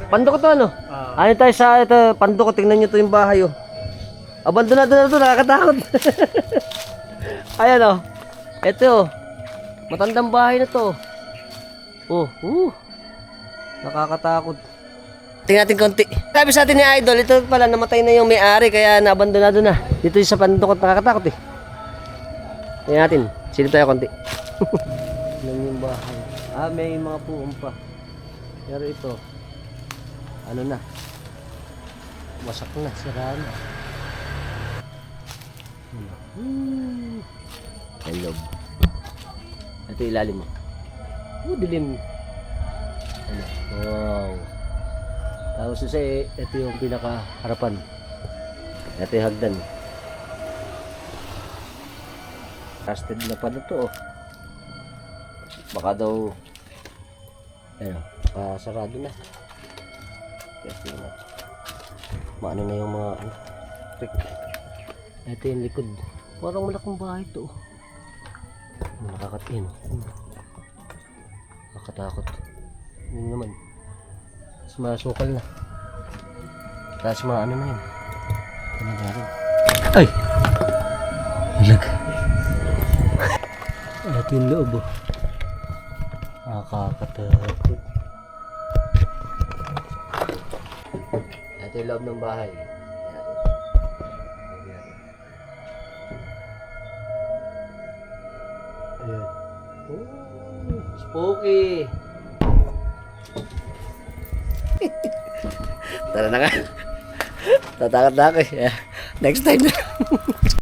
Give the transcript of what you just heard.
Pandukot to ano? Ano tayo sa ito, Pandukot, tingnan nyo to yung bahay oh. Abandonado na to, nakakatakot. Ayan oh. Ito oh. Matandang bahay na to. Oh, nakakatakot. Tingnan natin konti. Sabi sa atin ni Idol, ito pala namatay na yung may-ari kaya naabandonado na. Dito sa Pandukot, nakakatakot eh. Tingnan natin, silip tayo konti. Tingnan yung bahay. May mga puong pa. Pero ito, ano na, wasak na, sira na. Hello. Ito ilalim mo. Dilim. Ano? Wow. Tapos ito yung pinaka-harapan. Ito yung hagdan. Rusted na pa na to. Baka daw, sarado na. Kasi maano na yung mga ito yung likod. Parang malaking bahay to. Nakakatiin. Nakakatakot. Yun naman. Tapos masukal na. Tapos maano na yun. Ano na rin? Ay! Malag. Ito yung loob oh. Nakakatakot. Ito yung loob ng bahay. Ayan. Spooky! Tara na nga. Tatakot na ako eh. Next time na.